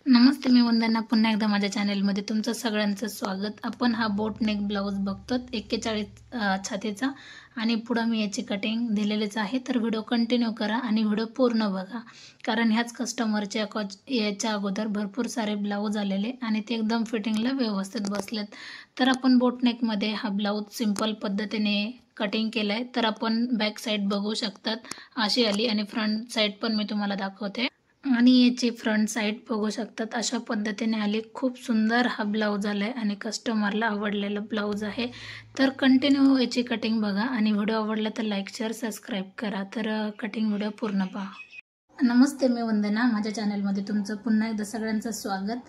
नमस्ते, मी वंदना पुन्हा एकदा माझ्या चॅनलमध्ये तुमचं सगळ्यांचं स्वागत। आपण हा बोट नेक ब्लाउज बघतो 41 छातीचा आणि पुढे मी याची कटिंग दिलेलीच आहे। तर व्हिडिओ कंटिन्यू करा आणि व्हिडिओ पूर्ण बघा, कारण ह्याच कस्टमरच्या याच्या अगोदर भरपूर सारे ब्लाउज आलेले आणि ते एकदम फिटिंगला व्यवस्थित बसलेत। तर आपण बोट नेकमध्ये हा ब्लाउज सिंपल पद्धतीने कटिंग केलाय। तर आपण बॅक साइड बघू शकतात अशी आली आणि फ्रंट साइड पण मी तुम्हाला दाखवते आणि याची फ्रंट साइड बघू शकतात अशा पद्धतीने आली। खूप सुंदर हा ब्लाउज आलाय आणि कस्टमरला आवडलेला ब्लाउज आहे। तर कंटिन्यू याची कटिंग बघा आणि व्हिडिओ आवडला तर लाईक शेअर सबस्क्राइब करा। तर कटिंग व्हिडिओ पूर्ण पहा। नमस्ते, मी वंदना, माझ्या चॅनलमध्ये तुमचं पुन्हा एकदा सगळ्यांचं स्वागत।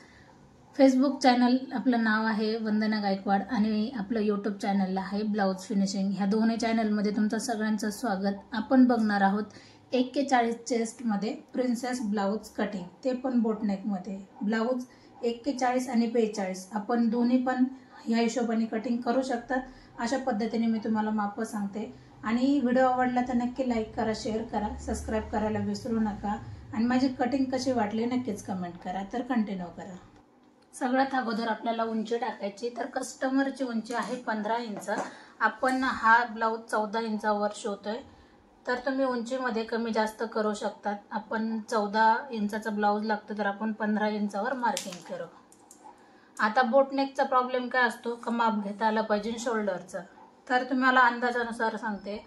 फेसबुक चॅनल आपलं नाव आहे वंदना गायकवाड आणि आपलं यूट्यूब चॅनलला आहे ब्लाउज फिनिशिंग। ह्या दोन्ही चॅनलमध्ये तुमचं सगळ्यांचं स्वागत। आपण बघणार आहोत 41 चेस्ट मध्ये प्रिन्सेस ब्लाउज कटिंग, ते पण बोट नेक मध्ये। ब्लाउज 41 आणि 42 आपण दोन्ही पण ह्या हिशोबाने कटिंग करू शकतात। अशा पद्धतीने मी तुम्हाला माप सांगते आणि व्हिडिओ आवडला तर नक्की लाईक करा, शेअर करा, सबस्क्राइब करायला विसरू नका आणि माझी कटिंग कशी वाटली नक्कीच कमेंट करा। तर कंटिन्यू करा। सगळ्यात अगोदर आपल्याला उंची टाकायची। तर कस्टमरची उंची आहे 15 इंच, आपण हा ब्लाउज 14 इंचावर शिवतोय। तर तुम्ही उंचीमध्ये कमी जास्त करू शकतात। आपण 14 इंचाचा ब्लाउज लागतो तर आपण 15 इंचावर मार्किंग करू। आता बोट नेकचा प्रॉब्लेम काय असतो का माप घेता आलं पाहिजे शोल्डरचं। तर तुम्हाला अंदाजानुसार सांगते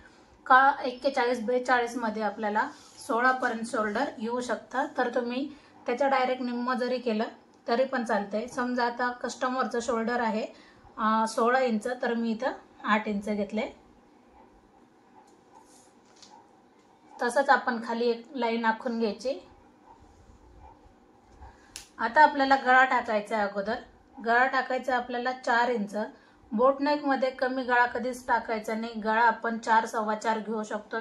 का 41-42 मध्ये आपल्याला 16 पर्यंत शोल्डर येऊ शकतात। तर तुम्ही त्याच्या डायरेक्ट निम्म जरी केलं तरी पण चालतंय। समजा आता कस्टमरचं शोल्डर आहे 16 इंच, तर मी इथं 8 इंच घेतले। तसंच आपण खाली एक लाईन आखून घ्यायची। आता आपल्याला गळा टाकायचा आहे। अगोदर गळा टाकायचा आपल्याला 4 इंच। बोट नेक मध्ये कमी गळा कधीच टाकायचा नाही। गळा आपण 4 सव्वा 4 घेऊ शकतो।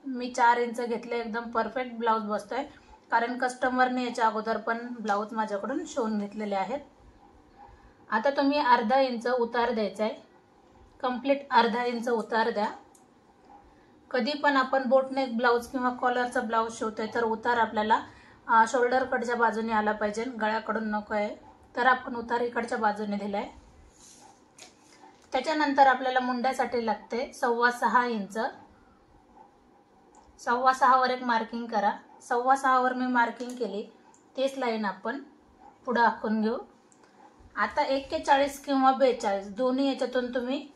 मी 4 इंच घेतले, एकदम परफेक्ट ब्लाउज बसतोय, कारण कस्टमरने याच्या अगोदर पण ब्लाउज माझ्याकडून शिवून घेतलेले आहेत। आता तुम्ही अर्धा इंच उतार द्यायचा आहे, कंप्लीट अर्धा इंच उतार द्या। कधी पण आपण बोट नेक ब्लाउज किंवा कॉलरचा ब्लाउज शिवतोय तर उतार आपल्याला शोल्डर कडच्या बाजूने आला पाहिजे, गळ्याकडून नको आहे। तर आपण उतार इकडच्या बाजूने दिलाय। त्याच्यानंतर आपल्याला मुंड्यासाठी लागते 6.25 इंच। 6.25 वर एक मार्किंग करा। 6.25 वर मी मार्किंग केली, तीच लाईन आपण पुढे आखून घेऊ। आता 41 किंवा 42 दोन्ही याच्यातून तुम्ही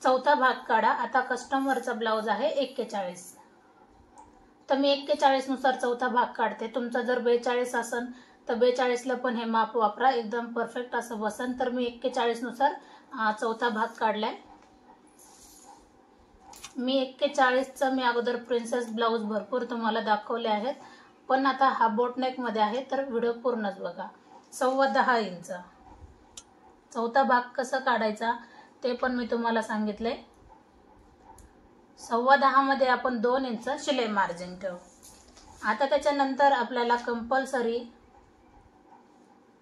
चौथा भाग काढा। आता कस्टमरचा ब्लाउज आहे 41, तर मी 41 नुसार चौथा भाग काढते। तुमचा जर 42 असेल तर 42 ला पण हे माप वापरा, एकदम परफेक्ट असं बसन। तर मी 41 नुसार चौथा भाग काढलाय। मी 41 चा मी अगोदर प्रिन्सेस ब्लाउज भरपूर तुम्हाला दाखवले आहेत, पण आता हा बोट नेक मध्ये आहे तर व्हिडिओ पूर्णच बघा। 10.25 इंच चौथा भाग कसा काढायचा ते पण मी तुम्हाला सांगितले। 10.25 मध्ये आपण 2 इंच शिलाई मार्जिन ठेवू। आता त्याच्यानंतर आपल्याला कंपल्सरी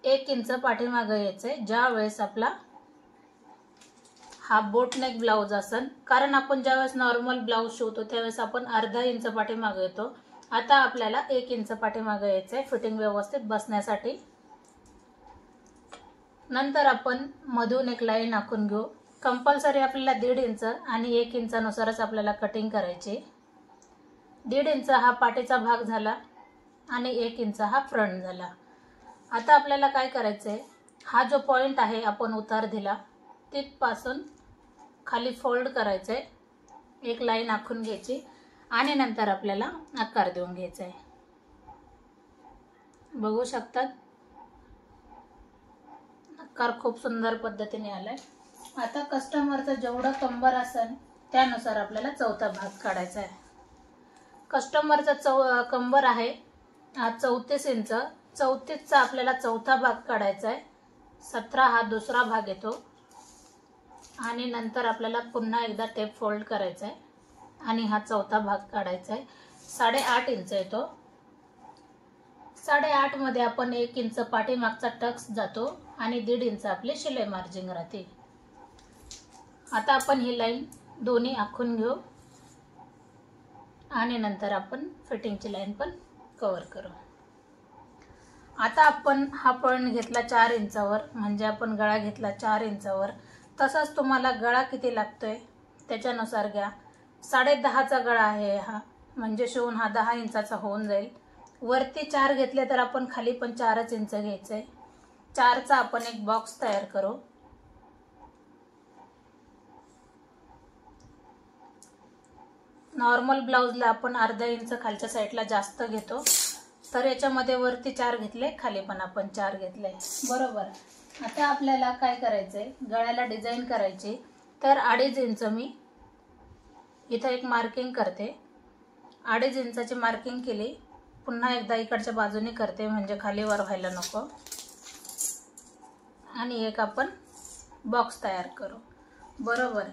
1 इंच पाठीमागे यायचंय ज्या वेळेस आपला हा बोट नेक ब्लाउज असेल, कारण आपण ज्यावेळेस नॉर्मल ब्लाउज शिवतो त्यावेळेस आपण अर्धा इंच पाठीमागे येतो। आता आपल्याला 1 इंच पाठीमागे यायचंय फिटिंग व्यवस्थित बसण्यासाठी। नंतर आपण मधून एक लाईन आखून घेऊ। कंपल्सरी आपल्याला 1.5 इंच आणि 1 इंचानुसारच आपल्याला कटिंग करायची। 1.5 इंच हा पाठीचा भाग झाला आणि 1 इंच हा फ्रंट झाला। आता आपल्याला काय करायचंय, हा जो पॉइंट आहे आपण उतार दिला तिथपासून खाली फोल्ड करायचंय, एक लाईन आखून घ्यायची आणि नंतर आपल्याला आकार देऊन घ्यायचा आहे। बघू शकतात आकार खूप सुंदर पद्धतीने आलाय। आता कस्टमरचा जेवढा कंबर असेल त्यानुसार आपल्याला चौथा भाग काढायचा आहे। कस्टमरचा कंबर आहे 34 इंच, 34 चा आपल्याला चौथा भाग काढायचा आहे। 17 हा दुसरा भाग येतो आणि नंतर आपल्याला पुन्हा एकदा टेप फोल्ड करायचा आहे आणि हा चौथा भाग काढायचा आहे। 8.5 इंच येतो। 8.5 मध्ये आपण 1 इंच पाठीमागचा टक्स जातो आणि 1.5 इंच आपली शिलाई मार्जिन राहते। आता आपण ही लाईन दोन्ही आखून घेऊ आणि नंतर आपण फिटिंगची लाईन पण कव्हर करू। आता आपण हा पॉईंट घेतला 4 इंचावर, म्हणजे आपण गळा घेतला 4 इंचावर. तसाच तुम्हाला गळा किती लागतोय त्याच्यानुसार घ्या. 10.5चा गळा आहे हा, म्हणजे शिवून हा 10 इंचाचा होऊन जाईल. वरती 4 घेतले तर आपण खाली पण 4च इंच घ्यायचंय. 4चा आपण एक बॉक्स तयार करू. नॉर्मल ब्लाउजला आपण अर्धा इंच खालच्या साईडला जास्त घेतो, तर याच्यामध्ये वरती 4 घेतले, खाली पण आपण 4 घेतले, बरोबर. आता आपल्याला काय करायचंय, गळ्याला डिझाईन करायची. तर 2.5 इंच मी इथं एक मार्किंग करते. 2.5 इंचाची मार्किंग केली. पुन्हा एकदा इकडच्या बाजूने करते, म्हणजे खाली वर व्हायला नको. आणि एक आपण बॉक्स तयार करू, बरोबर.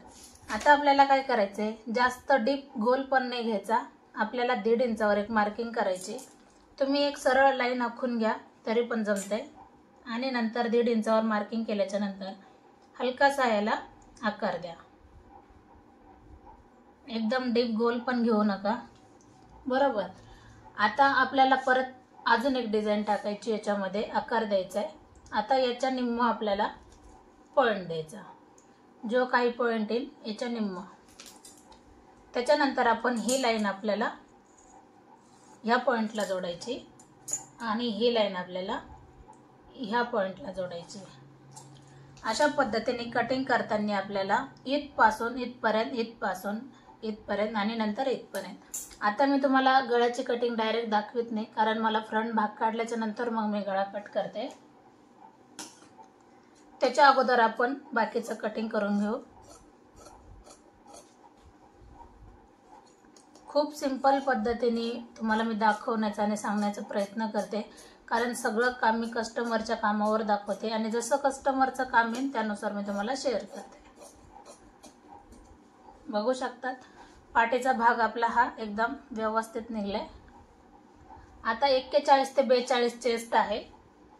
आता आपल्याला काय करायचंय, जास्त डीप गोल पण नाही घ्यायचा. आपल्याला 1.5 इंचावर एक मार्किंग करायची. तुम्ही एक सरळ लाईन आखून घ्या तरी पण जमते. आणि नंतर 1.5 इंचावर मार्किंग केल्याच्या नंतर हलकासा याला आकार द्या. एकदम डीप गोल पण घेऊ नका, बरोबर. आता आपल्याला परत अजून एक डिझाईन टाकायची, याच्यामध्ये आकार द्यायचा आहे. आता याच्या निम्म आपल्याला पॉईंट द्यायचा, जो काही पॉईंट येईल याच्या निम्म. त्याच्यानंतर आपण ही लाईन आपल्याला ह्या पॉईंटला जोडायची आणि ही लाईन आपल्याला ह्या पॉईंटला जोडायची. अशा पद्धतीने कटिंग करताना आपल्याला इथपासून इथपर्यंत, इथपासून इथपर्यंत आणि नंतर इथपर्यंत. आता मी तुम्हाला गळ्याची कटिंग डायरेक्ट दाखवित नाही, कारण मला फ्रंट भाग काढल्याच्या नंतर मग मी गळा कट करते. त्याच्या अगोदर आपण बाकीचं कटिंग करून घेऊ. खूप सिंपल पद्धतीने तुम्हाला मी दाखवण्याचा आणि सांगण्याचा प्रयत्न करते, कारण सगळं काम मी कस्टमरच्या कामावर दाखवते आणि जसं कस्टमरचं काम येईल त्यानुसार मी तुम्हाला शेअर करते. बघू शकतात, पाठीचा भाग आपला हा एकदम व्यवस्थित निघलाय. आता 41 ते 42 चेस्ट आहे.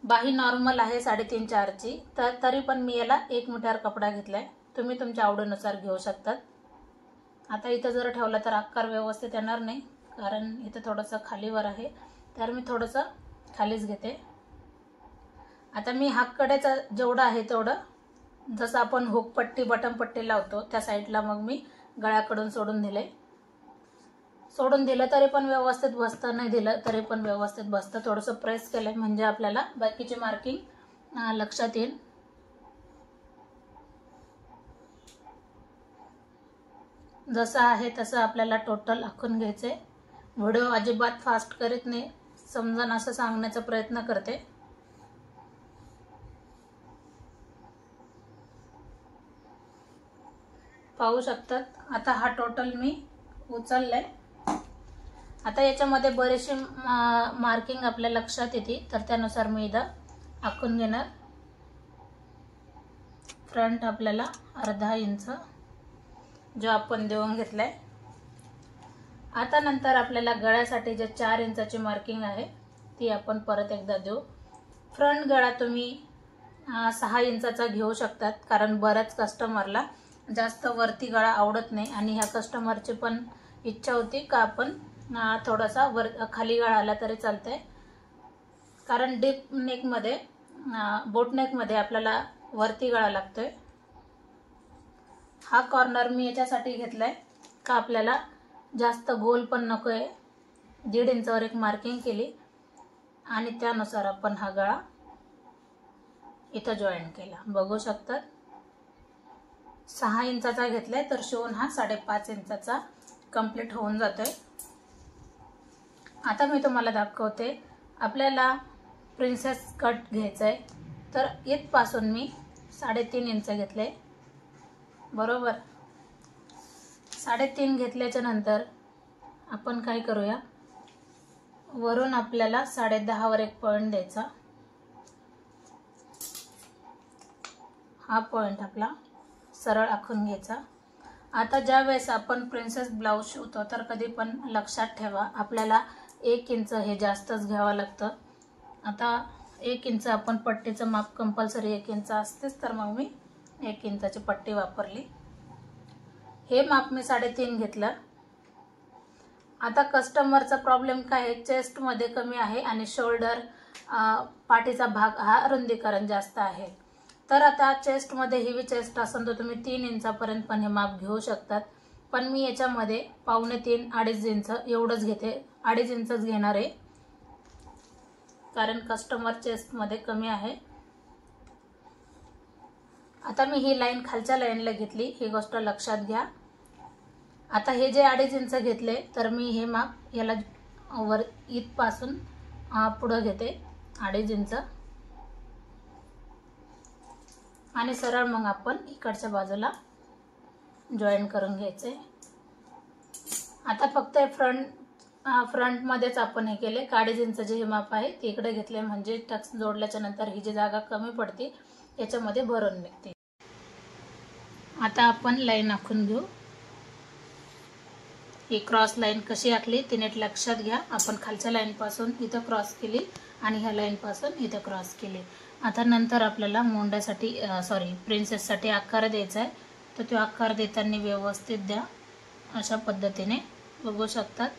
बाही नॉर्मल आहे 3.5-4ची, तर तरी पण मी याला 1 मीटर कपडा घेतलाय. तुम्ही तुमच्या आवडीनुसार घेऊ शकतात. आता इथं जर ठेवला तर आकार व्यवस्थित येणार नाही, कारण इथं थोडंसं खालीवर आहे, तर मी थोडंसं खालीच घेते. आता मी हातकडेचा जेवढा आहे तेवढं, जसं आपण हुक पट्टी बटन पट्टी लावतो त्या साईडला मग मी गळ्याकडून सोडून दिले. सोडून दिलं तरी पण व्यवस्थित बसतं, नाही दिलं तरी पण व्यवस्थित बसतं. थोडंसं प्रेस केलं म्हणजे आपल्याला बाकीची मार्किंग लक्षात येईल. जसं आहे तसं आपल्याला टोटल आखून घ्यायचंय. व्हिडिओ अजिबात फास्ट करीत नाही, समजून असं सांगण्याचा प्रयत्न करते. पाहू शकतात. आता हा टोटल मी उचललाय. आता याच्यामध्ये बरेचसे मार्किंग आपल्या लक्षात येते, तर त्यानुसार मी इथं आखून घेणार. फ्रंट आपल्याला अर्धा इंच जो आपण देऊन घेतलाय. आता नंतर आपल्याला गळ्यासाठी जे 4 इंचाची मार्किंग आहे ती आपण परत एकदा देऊ. फ्रंट गळा तुम्ही 6 इंचाचा घेऊ शकतात, कारण बऱ्याच कस्टमरला जास्त वरती गळा आवडत नाही आणि ह्या कस्टमरची पण इच्छा होती का आपण थोडासा खाली गळा आला तरी चालतंय, कारण डीप नेकमध्ये बोट नेकमध्ये आपल्याला वरती गळा लागतोय. हा कॉर्नर मी याच्यासाठी घेतलाय का आपल्याला जास्त गोल पण नकोय. 1.5 इंचावर एक मार्किंग केली आणि त्यानुसार आपण हा गळा इथं जॉईन केला. बघू शकतात, 6 इंचाचा घेतलाय, तर शिवून हा 5.5 इंचाचा कंप्लीट होऊन जातोय. आता मी तुम्हाला दाखवते. आपल्याला प्रिन्सेस कट घ्यायचंय, तर इथपासून मी 3.5 इंच घेतले, बरोबर. 3.5 घेतल्याच्या नंतर आपण काय करूया, वरून आपल्याला 10.5 वर एक पॉईंट द्यायचा. हा पॉईंट आपला सरळ आखून घ्यायचा. आता ज्या वेळेस आपण प्रिन्सेस ब्लाउज शिवतो तर कधी पण लक्षात ठेवा, आपल्याला 1 इंच हे जास्तच घ्यावं लागतं. आता 1 इंच आपण पट्टीचं माप कंपल्सरी 1 इंच असतेच, तर मग मी 1 इंचाची पट्टी वापरली. हे माप मी 3.5 घेतलं. आता कस्टमरचा प्रॉब्लेम काय आहे, चेस्टमध्ये कमी आहे आणि शोल्डर पाठीचा भाग हा रुंदीकरण जास्त आहे। तर आता चेस्टमध्ये हेवी चेस्ट असेल तर तुम्ही 3 इंचापर्यंत पण हे माप घेऊ शकतात, पण मी याच्यामध्ये 2.5 अडीच इंच एवढंच घेते, 2.5 इंचच घेणार आहे कारण कस्टमर चेस्टमध्ये कमी आहे। आता मी ही लाईन खालच्या लाईनला घेतली, ही गोष्ट लक्षात घ्या। आता हे जे 2.5 इंच घेतले तर मी हे माप याला वर इथपासून पुढे घेते 2.5 इंच आणि सरळ मग आपण इकडच्या बाजूला जॉईन करून घ्यायचे। आता फक्त फ्रंट मध्येच आपण हे केले, 2.5 इंच जे हे माप आहे ते इकडे घेतले म्हणजे टक्स जोडल्याच्या नंतर ही जी जागा कमी पडते याच्यामध्ये भरून निघते। आता आपण लाईन आखून घेऊ। ही क्रॉस लाईन कशी आखली ते नीट लक्षात घ्या। आपण खालच्या लाईन पासून इथं क्रॉस केली आणि ह्या लाईन पासून इथं क्रॉस केली। आता नंतर आपल्याला मोंड्यासाठी प्रिन्सेससाठी आकार द्यायचा आहे, तर तो आकार देताना व्यवस्थित द्या। अशा पद्धतीने बघू शकतात,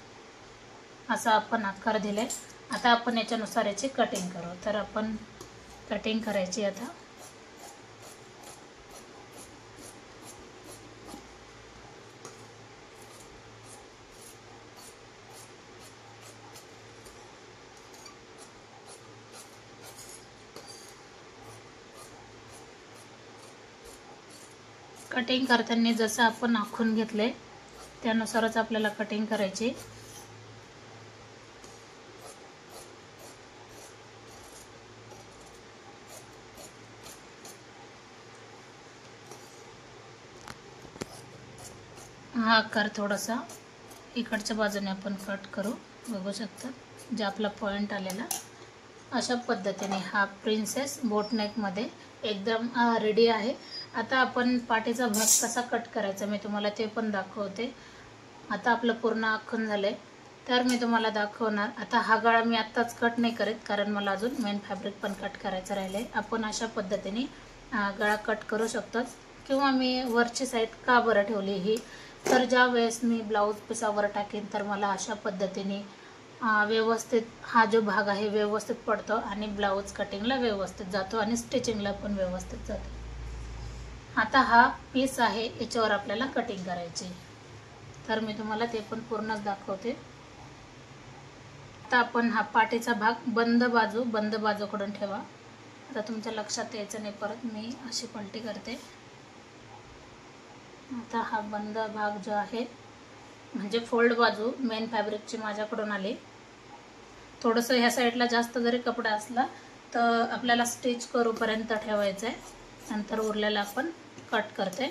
असा आपण आकार दिलाय। आता आपण याच्यानुसार याची कटिंग करू। तर आपण कटिंग करायची आता। कटिंग करताना जसं आपण आखून घेतले त्यानुसारच आपल्याला कटिंग करायची। हा आकार थोडासा इकडच्या बाजूने आपण कट करू, बघू शकता जे आपला पॉइंट आलेला। अशा पद्धतीने हा प्रिन्सेस बोटनेक मध्ये एकदम रेडी आहे। आता आपण पाठीचा भाग कसा कट करायचा मी तुम्हाला ते पण दाखवते। आता आपलं पूर्ण आखून झालंय तर मी तुम्हाला दाखवणार। आता हा गळा मी आत्ताच कट नाही करत कारण मला अजून मेन फॅब्रिक पण कट करायचं राहिलंय। आपण अशा पद्धतीने गळा कट करू शकतो किंवा मी वरची साईड का बरं ठेवली ही, तर ज्या वेळेस मी ब्लाऊज पिसावर टाकेन तर मला अशा पद्धतीने व्यवस्थित हा जो भाग आहे व्यवस्थित पडतो आणि ब्लाऊज कटिंगला व्यवस्थित जातो आणि स्टिचिंगला पण व्यवस्थित जातो। आता हा पीस आहे याच्यावर आपल्याला कटिंग करायची, तर मी तुम्हाला ते पण पूर्णच दाखवते। आता आपण हा पाठीचा भाग बंद बाजूकडून ठेवा। आता तुमच्या लक्षात यायचं नाही, परत मी अशी पलटी करते। आता हा बंद भाग जो आहे म्हणजे फोल्ड बाजू मेन फॅब्रिकची माझ्याकडून आली। थोडंसं ह्या साईडला जास्त जरी कपडा असला तर आपल्याला स्टिच करूपर्यंत ठेवायचं आहे, नंतर उरलेला आपण कट करते।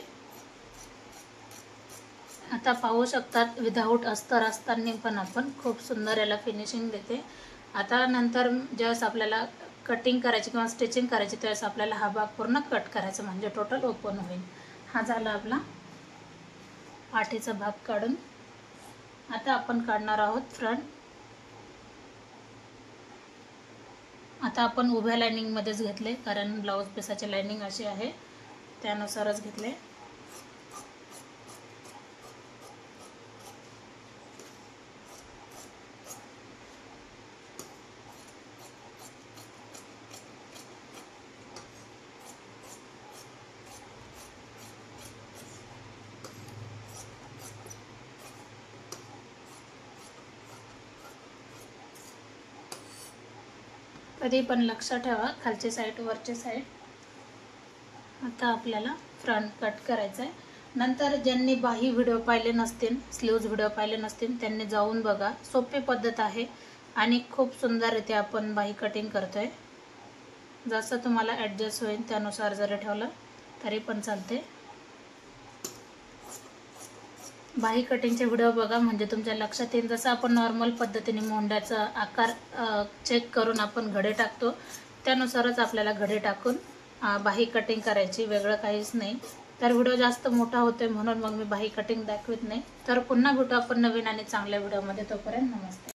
आता पाहू शकतात विदाऊट अस्तर असताना पण आपण खूप सुंदर याला फिनिशिंग देते। आता नंतर ज्यावेळेस आपल्याला कटिंग करायची किंवा स्टिचिंग करायची त्यावेळेस आपल्याला हा भाग पूर्ण कट करायचा म्हणजे टोटल ओपन होईल। हा झाला आपला पाठीचा भाग काढून। आता आपण काढणार आहोत फ्रंट। आता आपण उभ्या लाइनिंग मध्येच घेतले कारण ब्लाऊज पिसाची लाइनिंग अशी आहे त्यानुसारच घेतले। कधी पण लक्षात ठेवा खालची साईड वरची साईड। आता आपल्याला फ्रंट कट करायचा आहे। नंतर ज्यांनी बाही व्हिडिओ पाहिले नसतील, स्लीव्ज व्हिडिओ पाहिले नसतील त्यांनी जाऊन बघा, सोपी पद्धत आहे आणि खूप सुंदररित्या आपण बाही कटिंग करतोय। जसं तुम्हाला ॲडजस्ट होईल त्यानुसार जरी ठेवलं तरी पण चालते। बाही कटिंगचे व्हिडिओ बघा म्हणजे तुमच्या लक्षात येईल। जसं आपण नॉर्मल पद्धतीने मोंड्याचा आकार चेक करून आपण घडे टाकतो त्यानुसारच आपल्याला घडे टाकून बाही कटिंग करायची, वेगळं काहीच नाही। तर व्हिडिओ जास्त मोठा होतोय म्हणून मग मी बाही कटिंग दाखवत नाही। तर पुन्हा भेटू आपण नवीन आणि चांगल्या व्हिडिओमध्ये, तोपर्यंत नमस्ते।